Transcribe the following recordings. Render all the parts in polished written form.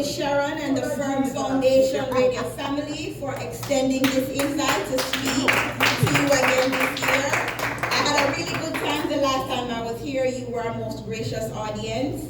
Sharon and the Firm Foundation Radio family for extending this invite to speak to you again this year. I had a really good time the last time I was here. You were a most gracious audience.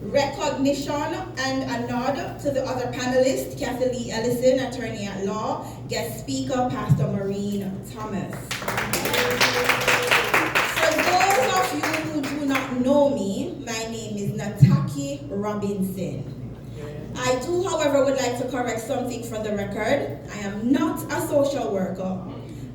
Recognition and a nod to the other panelists, Kathy Lee Ellison, attorney at law, guest speaker, Pastor Maureen Thomas. For those of you who do not know me, my name is Nataki Robinson. I do, however, would like to correct something for the record. I am not a social worker.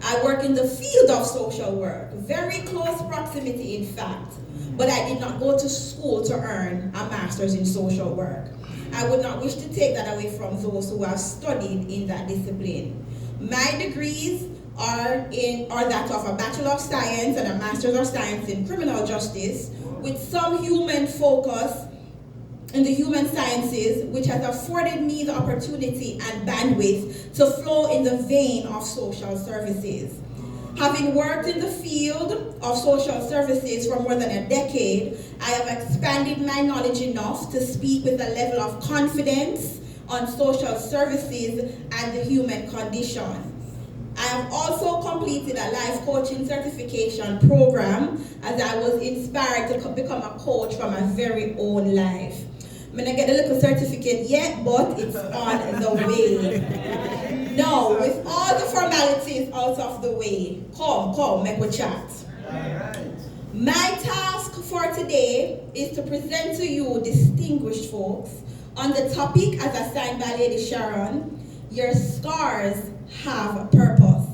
I work in the field of social work, very close proximity in fact, but I did not go to school to earn a master's in social work. I would not wish to take that away from those who have studied in that discipline. My degrees are that of a Bachelor of Science and a Master's of Science in Criminal Justice, with some human focus in the human sciences, which has afforded me the opportunity and bandwidth to flow in the vein of social services. Having worked in the field of social services for more than a decade, I have expanded my knowledge enough to speak with a level of confidence on social services and the human condition. I have also completed a life coaching certification program as I was inspired to become a coach for my very own life. I'm gonna get a little certificate yet, but it's on the way. Now, with all the formalities out of the way, come, make we chat. My task for today is to present to you, distinguished folks, on the topic as assigned by Lady Sharon, your scars have a purpose.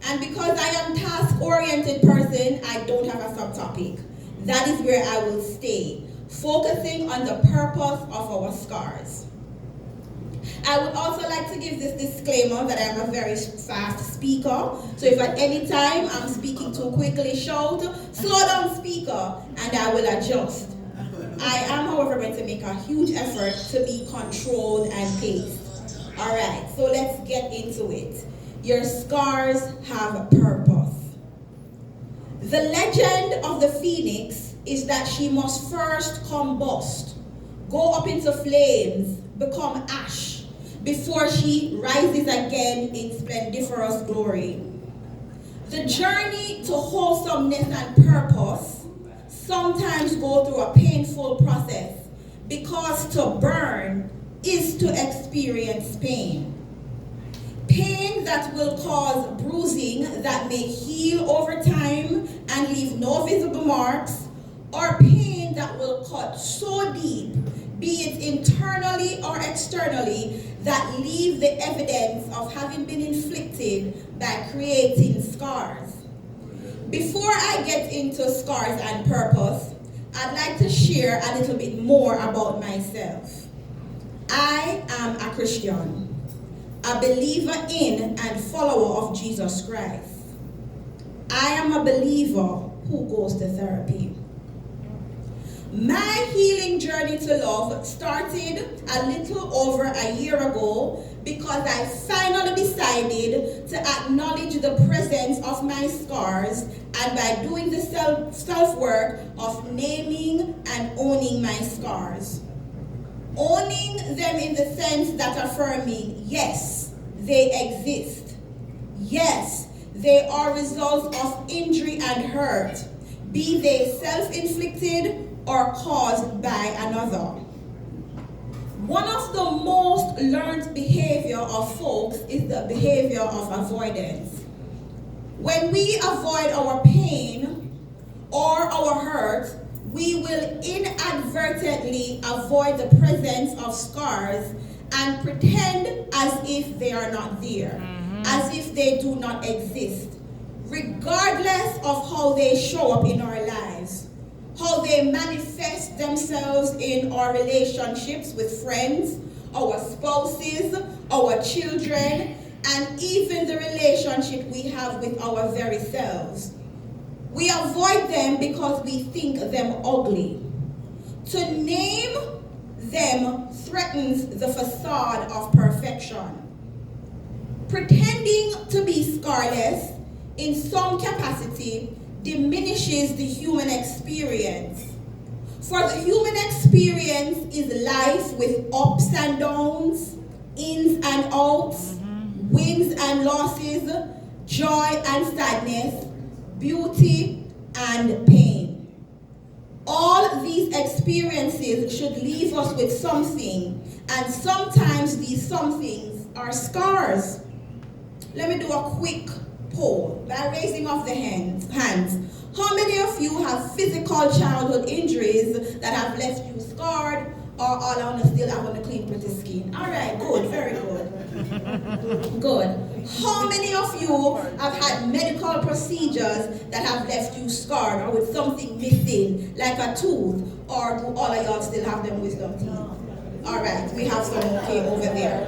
And because I am a task-oriented person, I don't have a subtopic. That is where I will stay, focusing on the purpose of our scars. I would also like to give this disclaimer that I am a very fast speaker, so if at any time I'm speaking too quickly, shout, slow down speaker, and I will adjust. I am, however, going to make a huge effort to be controlled and paced. Alright, so let's get into it. Your scars have a purpose. The legend of the phoenix is that she must first combust, go up into flames, become ash, before she rises again in splendiferous glory. The journey to wholesomeness and purpose sometimes go through a painful process, because to burn is to experience pain. Pain that will cause bruising that may heal over time and leave no visible marks, or pain that will cut so deep, be it internally or externally, that leave the evidence of having been inflicted by creating scars. Before I get into scars and purpose, I'd like to share a little bit more about myself. I am a Christian, a believer in and follower of Jesus Christ. I am a believer who goes to therapy. My healing journey to love started a little over a year ago because I finally decided to acknowledge the presence of my scars, and by doing the self-work of naming and owning my scars. Owning them in the sense that affirming, yes, they exist. Yes, they are results of injury and hurt, be they self-inflicted or caused by another. One of the most learned behavior of folks is the behavior of avoidance. When we avoid our pain or our hurt, we will inadvertently avoid the presence of scars and pretend as if they are not there, as if they do not exist, regardless of how they show up in our lives, how they manifest themselves in our relationships with friends, our spouses, our children, and even the relationship we have with our very selves. We avoid them because we think them ugly. To name them threatens the facade of perfection. Pretending to be scarless in some capacity diminishes the human experience. For the human experience is life with ups and downs, ins and outs, wins and losses, joy and sadness, beauty and pain. All these experiences should leave us with something, and sometimes these somethings are scars. Let me do a quick poll by raising of the hands. How many of you have physical childhood injuries that have left you scarred, or all on still have a clean pretty skin? All right, good, very good. Good. How many of you have had medical procedures that have left you scarred or with something missing, like a tooth, or do all of y'all still have them wisdom teeth? All right, we have some okay over there.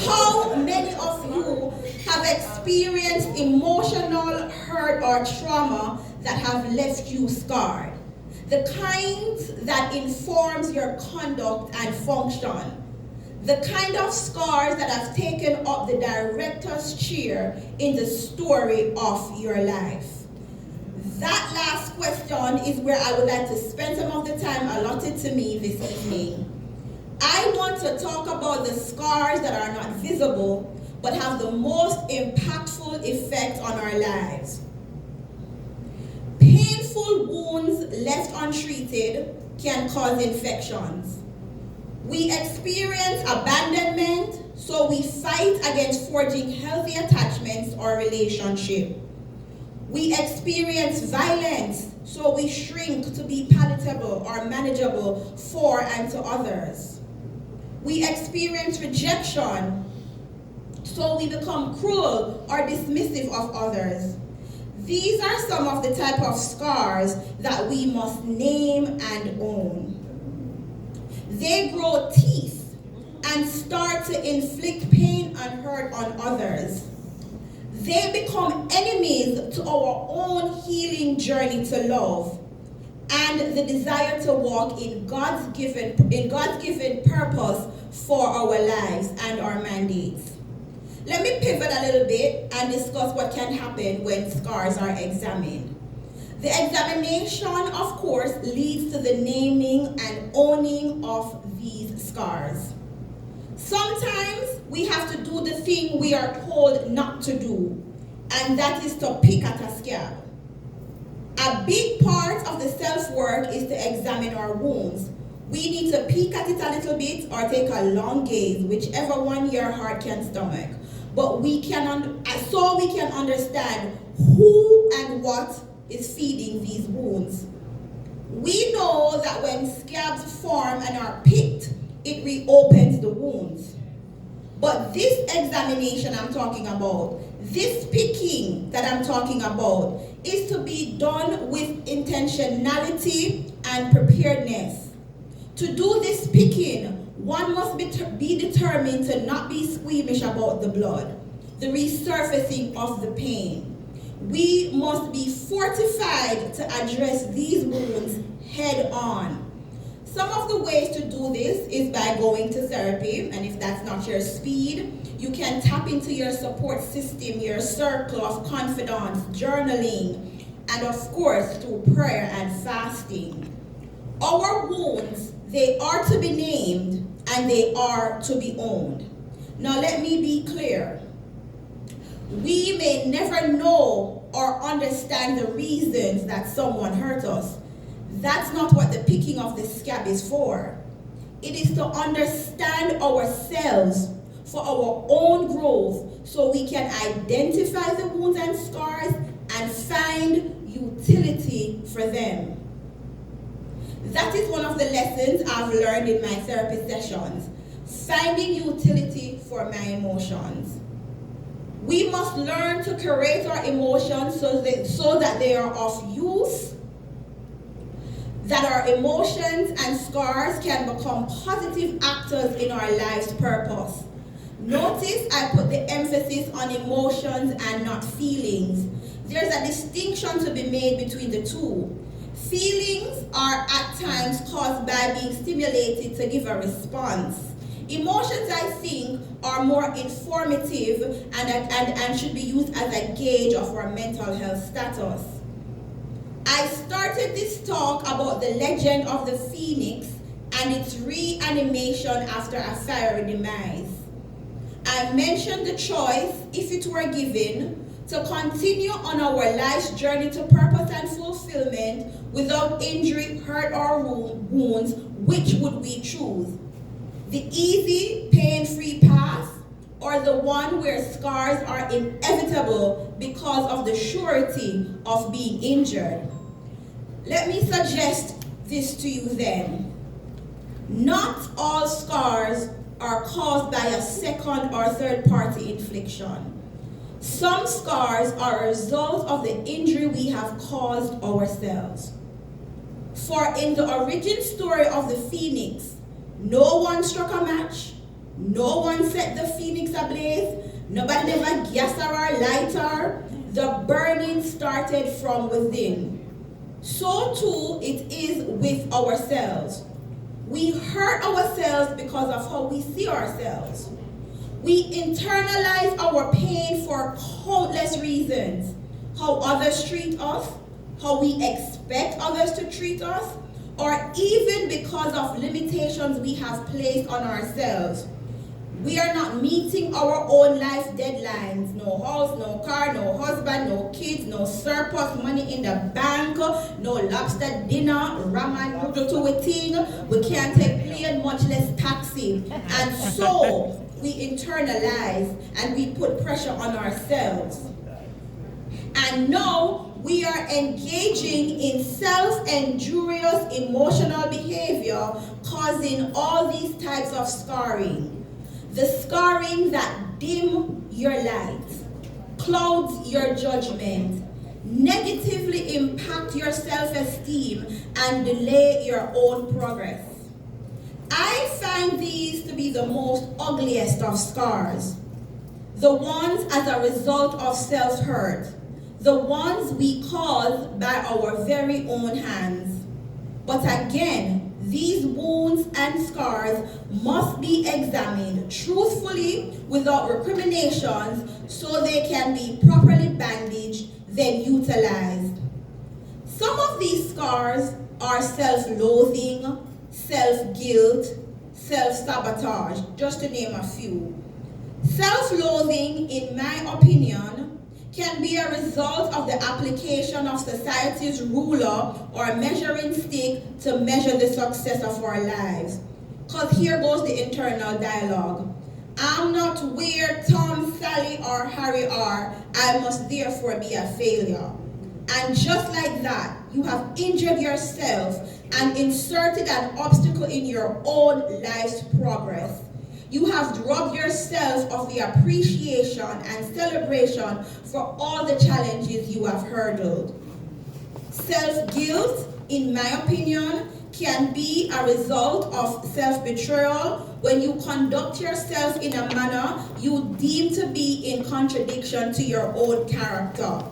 How many of you have experienced emotional hurt or trauma that have left you scarred? The kind that informs your conduct and function. The kind of scars that have taken up the director's chair in the story of your life. That last question is where I would like to spend some of the time allotted to me this evening. I want to talk about the scars that are not visible but have the most impactful effect on our lives. Painful wounds left untreated can cause infections. We experience abandonment, so we fight against forging healthy attachments or relationships. We experience violence, so we shrink to be palatable or manageable for and to others. We experience rejection, so we become cruel or dismissive of others. These are some of the type of scars that we must name and own. They grow teeth and start to inflict pain and hurt on others. They become enemies to our own healing journey to love and the desire to walk in God's given purpose for our lives and our mandates. Let me pivot a little bit and discuss what can happen when scars are examined. The examination, of course, leads to the naming and owning of these scars. Sometimes we have to do the thing we are told not to do, and that is to pick at a scab. A big part of the self-work is to examine our wounds. We need to peek at it a little bit or take a long gaze, whichever one your heart can stomach. But we can understand who and what is feeding these wounds. We know that when scabs form and are picked, it reopens the wounds. But this examination I'm talking about, this picking that I'm talking about, is to be done with intentionality and preparedness. To do this picking, one must be determined to not be squeamish about the blood, the resurfacing of the pain. We must be fortified to address these wounds head on. Some of the ways to do this is by going to therapy, and if that's not your speed, you can tap into your support system, your circle of confidants, journaling, and of course through prayer and fasting. Our wounds, they are to be named and they are to be owned. Now let me be clear. We may never know or understand the reasons that someone hurt us. That's not what the picking of the scab is for. It is to understand ourselves for our own growth so we can identify the wounds and scars and find utility for them. That is one of the lessons I've learned in my therapy sessions, finding utility for my emotions. We must learn to curate our emotions so that they are of use, that our emotions and scars can become positive actors in our life's purpose. Notice I put the emphasis on emotions and not feelings. There's a distinction to be made between the two. Feelings are at times caused by being stimulated to give a response. Emotions, I think, are more informative and should be used as a gauge of our mental health status. I start started this talk about the legend of the phoenix and its reanimation after a fiery demise. I mentioned the choice, if it were given, to continue on our life's journey to purpose and fulfillment without injury, hurt, or wounds. Which would we choose? The easy, pain-free path, or the one where scars are inevitable because of the surety of being injured? Let me suggest this to you then. Not all scars are caused by a second or third party infliction. Some scars are a result of the injury we have caused ourselves. For in the origin story of the phoenix, no one struck a match, no one set the phoenix ablaze, nobody never gassed or lighter. The burning started from within. So too it is with ourselves. We hurt ourselves because of how we see ourselves. We internalize our pain for countless reasons. How others treat us, how we expect others to treat us, or even because of limitations we have placed on ourselves. We are not meeting our own life deadlines. No house, no car, no husband, no kids, no surplus money in the bank, no lobster dinner, ramen noodle to a thing. We can't take plane, much less taxi. And so we internalize and we put pressure on ourselves. And now we are engaging in self-injurious emotional behavior, causing all these types of scarring. The scarring that dim your light, clouds your judgment, negatively impact your self-esteem, and delay your own progress. I find these to be the most ugliest of scars. The ones as a result of self-hurt. The ones we cause by our very own hands. But again, these wounds and scars must be examined truthfully without recriminations so they can be properly bandaged, then utilized. Some of these scars are self-loathing, self-guilt, self-sabotage, just to name a few. Self-loathing, in my opinion, can be a result of the application of society's ruler or measuring stick to measure the success of our lives. Because here goes the internal dialogue. I'm not where Tom, Sally, or Harry are. I must therefore be a failure. And just like that, you have injured yourself and inserted an obstacle in your own life's progress. You have robbed yourself of the appreciation and celebration for all the challenges you have hurdled. Self-guilt, in my opinion, can be a result of self-betrayal when you conduct yourself in a manner you deem to be in contradiction to your own character.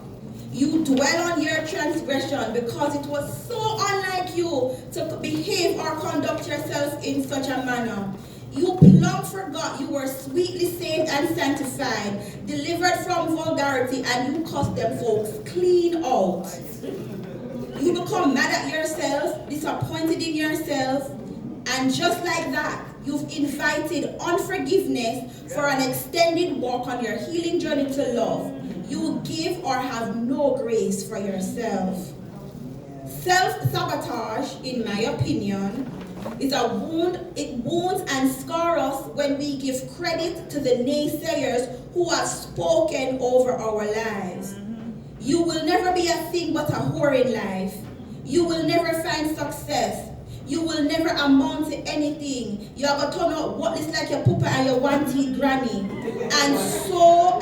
You dwell on your transgression because it was so unlike you to behave or conduct yourself in such a manner. You plumb forgot you were sweetly saved and sanctified, delivered from vulgarity, and you cussed them folks clean out. You become mad at yourself, disappointed in yourself, and just like that, you've invited unforgiveness for an extended walk on your healing journey to love. You give or have no grace for yourself. Self-sabotage, in my opinion, is a wound. It wounds and scars us when we give credit to the naysayers who have spoken over our lives. You will never be a thing but a whore in life. You will never find success. You will never amount to anything. You are going to turn out what looks like your papa and your one-teeth granny. And so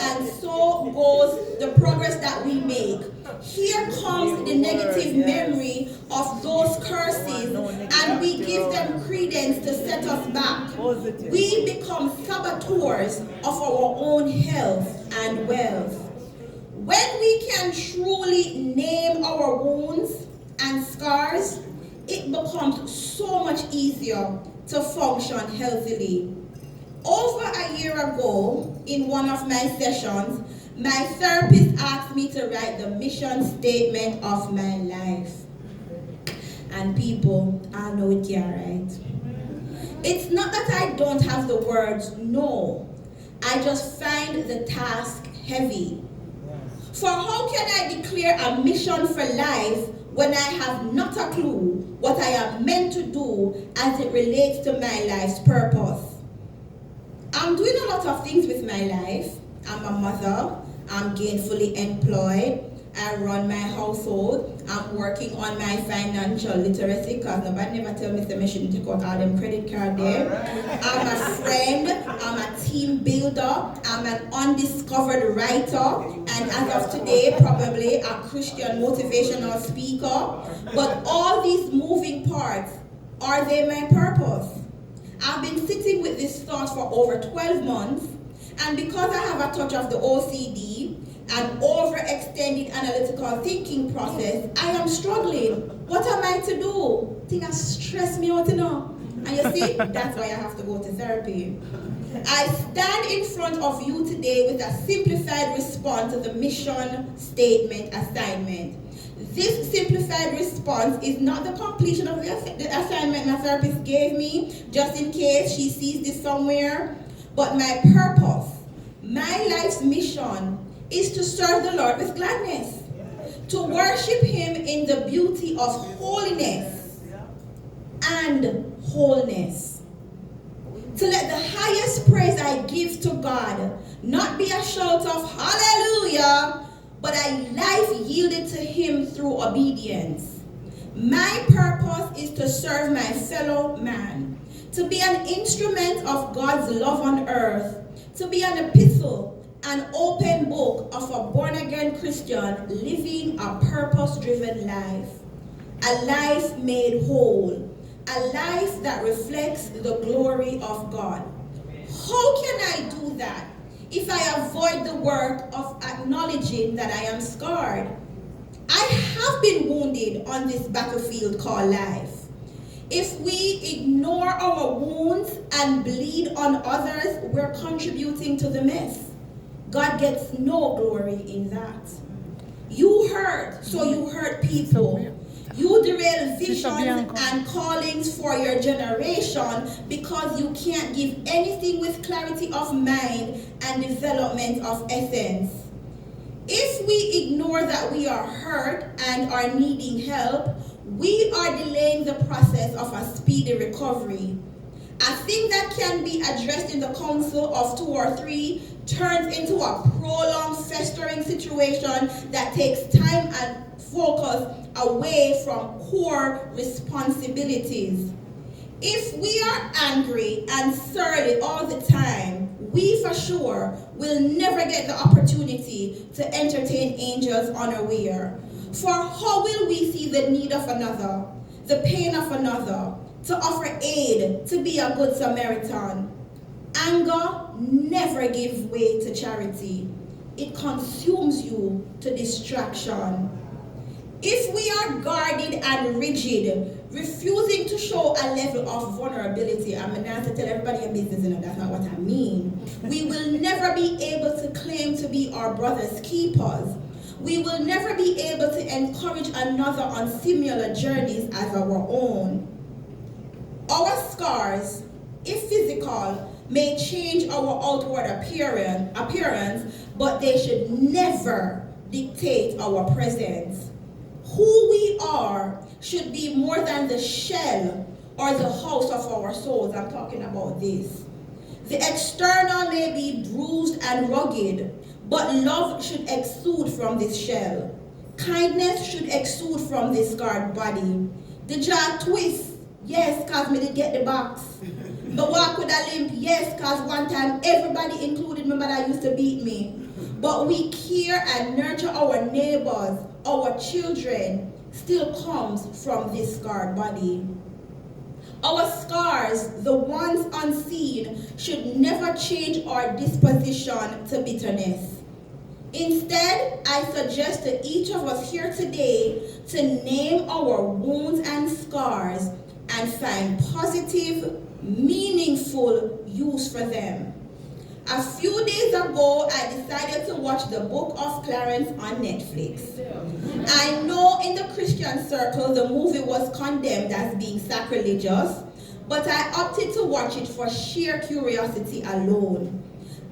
goes the progress that we make. Here comes the negative memory of those curses, and we give them credence to set us back. We become saboteurs of our own health and wealth. When we can truly name our wounds and scars, it becomes so much easier to function healthily. Over a year ago, in one of my sessions, my therapist asked me to write the mission statement of my life. And people, I know it can't, right? It's not that I don't have the words, no. I just find the task heavy. For how can I declare a mission for life when I have not a clue what I am meant to do as it relates to my life's purpose? I'm doing a lot of things with my life. I'm a mother. I'm gainfully employed. I run my household. I'm working on my financial literacy because nobody never tell me that I shouldn't take out all them credit card there. I'm a friend. I'm a team builder. I'm an undiscovered writer. And as of today, probably a Christian motivational speaker. But all these moving parts, are they my purpose? I've been sitting with this thought for over 12 months. And because I have a touch of the OCD, an overextended analytical thinking process, I am struggling. What am I to do? Things that stress me out, you know. And you see, that's why I have to go to therapy. I stand in front of you today with a simplified response to the mission statement assignment. This simplified response is not the completion of the assignment my therapist gave me, just in case she sees this somewhere, but my purpose, my life's mission, is to serve the Lord with gladness, to worship Him in the beauty of holiness and wholeness, to let the highest praise I give to God not be a shout of hallelujah, but a life yielded to Him through obedience. My purpose is to serve my fellow man, to be an instrument of God's love on earth, to be an epistle, an open book of a born-again Christian living a purpose-driven life, a life made whole, a life that reflects the glory of God. How can I do that if I avoid the work of acknowledging that I am scarred? I have been wounded on this battlefield called life. If we ignore our wounds and bleed on others, we're contributing to the mess. God gets no glory in that. You hurt, so you hurt people. You derail visions and callings for your generation because you can't give anything with clarity of mind and development of essence. If we ignore that we are hurt and are needing help, we are delaying the process of a speedy recovery. A thing that can be addressed in the council of 2 or 3 turns into a prolonged, festering situation that takes time and focus away from core responsibilities. If we are angry and surly all the time, we for sure will never get the opportunity to entertain angels unaware. For how will we see the need of another, the pain of another, to offer aid, to be a good Samaritan? Anger never gives way to charity. It consumes you to distraction. If we are guarded and rigid, refusing to show a level of vulnerability, I'm not to tell everybody your business, that's not what I mean. We will never be able to claim to be our brother's keepers. We will never be able to encourage another on similar journeys as our own. Our scars, if physical, may change our outward appearance, but they should never dictate our presence. Who we are should be more than the shell or the house of our souls. I'm talking about this. The external may be bruised and rugged, but love should exude from this shell. Kindness should exude from this scarred body. The jaw twists, yes, cause me did get the box. The walk with a limp, yes, cause one time everybody, including my mother, used to beat me. But we care and nurture our neighbors, our children, still comes from this scarred body. Our scars, the ones unseen, should never change our disposition to bitterness. Instead, I suggest to each of us here today to name our wounds and scars and find positive, meaningful use for them. A few days ago, I decided to watch The Book of Clarence on Netflix. I know in the Christian circle the movie was condemned as being sacrilegious, but I opted to watch it for sheer curiosity alone.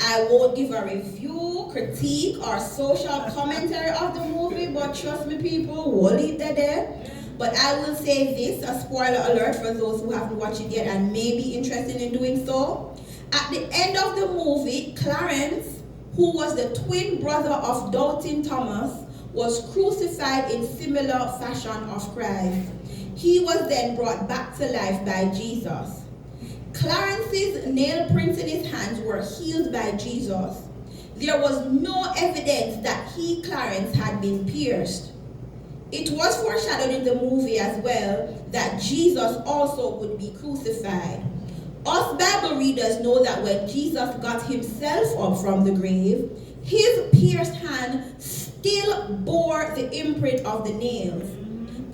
I won't give a review, critique, or social commentary of the movie, but trust me people, we'll leave that there. But I will say this, a spoiler alert for those who haven't watched it yet and may be interested in doing so. At the end of the movie, Clarence, who was the twin brother of Doubting Thomas, was crucified in similar fashion of Christ. He was then brought back to life by Jesus. Clarence's nail prints in his hands were healed by Jesus. There was no evidence that he, Clarence, had been pierced. It was foreshadowed in the movie as well that Jesus also would be crucified. Us Bible readers know that when Jesus got himself up from the grave, his pierced hand still bore the imprint of the nails.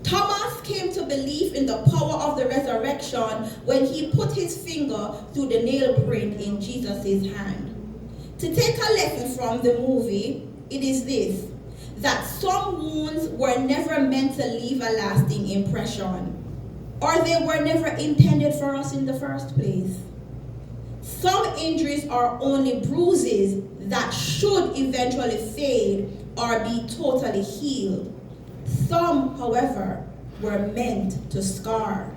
Thomas came to believe in the power of the resurrection when he put his finger through the nail print in Jesus' hand. To take a lesson from the movie, it is this, that some wounds were never meant to leave a lasting impression, or they were never intended for us in the first place. Some injuries are only bruises that should eventually fade or be totally healed. Some, however, were meant to scar,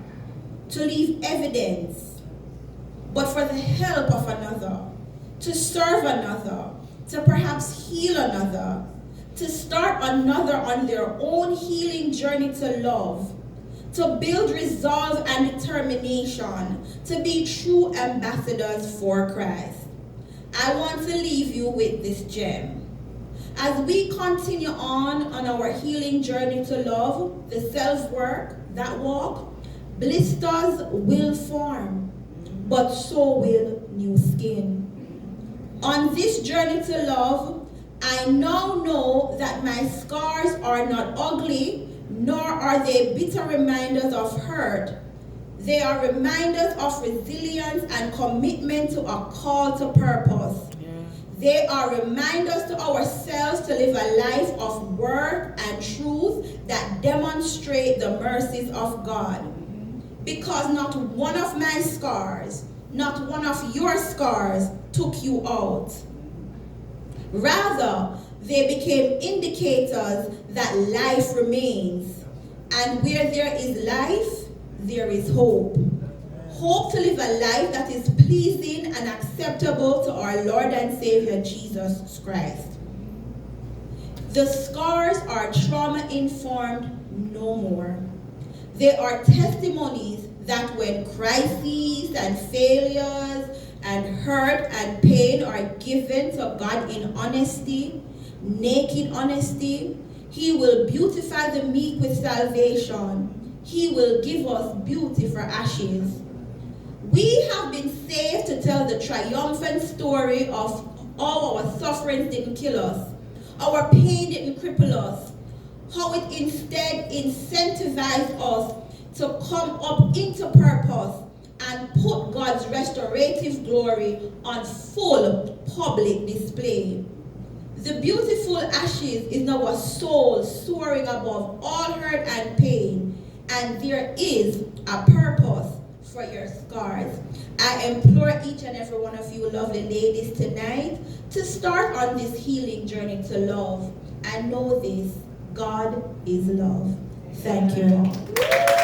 to leave evidence, but for the help of another, to serve another, to perhaps heal another, to start another on their own healing journey to love, to build resolve and determination, to be true ambassadors for Christ. I want to leave you with this gem. As we continue on our healing journey to love, the self-work, that walk, blisters will form, but so will new skin. On this journey to love, I now know that my scars are not ugly, nor are they bitter reminders of hurt. They are reminders of resilience and commitment to a call to purpose. They are reminders to ourselves to live a life of work and truth that demonstrate the mercies of God. Because not one of my scars, not one of your scars took you out. Rather, they became indicators that life remains. And where there is life, there is hope. Hope to live a life that is pleasing and acceptable to our Lord and Savior Jesus Christ. The scars are trauma-informed no more. They are testimonies that when crises and failures and hurt and pain are given to God in honesty, naked honesty, He will beautify the meek with salvation. He will give us beauty for ashes. We have been saved to tell the triumphant story of how our sufferings didn't kill us, our pain didn't cripple us, how it instead incentivized us to come up into purpose and put God's restorative glory on full public display. The beautiful ashes is now a soul soaring above all hurt and pain, and there is a purpose for your scars. I implore each and every one of you lovely ladies tonight to start on this healing journey to love, and know this, God is love. Thank you all.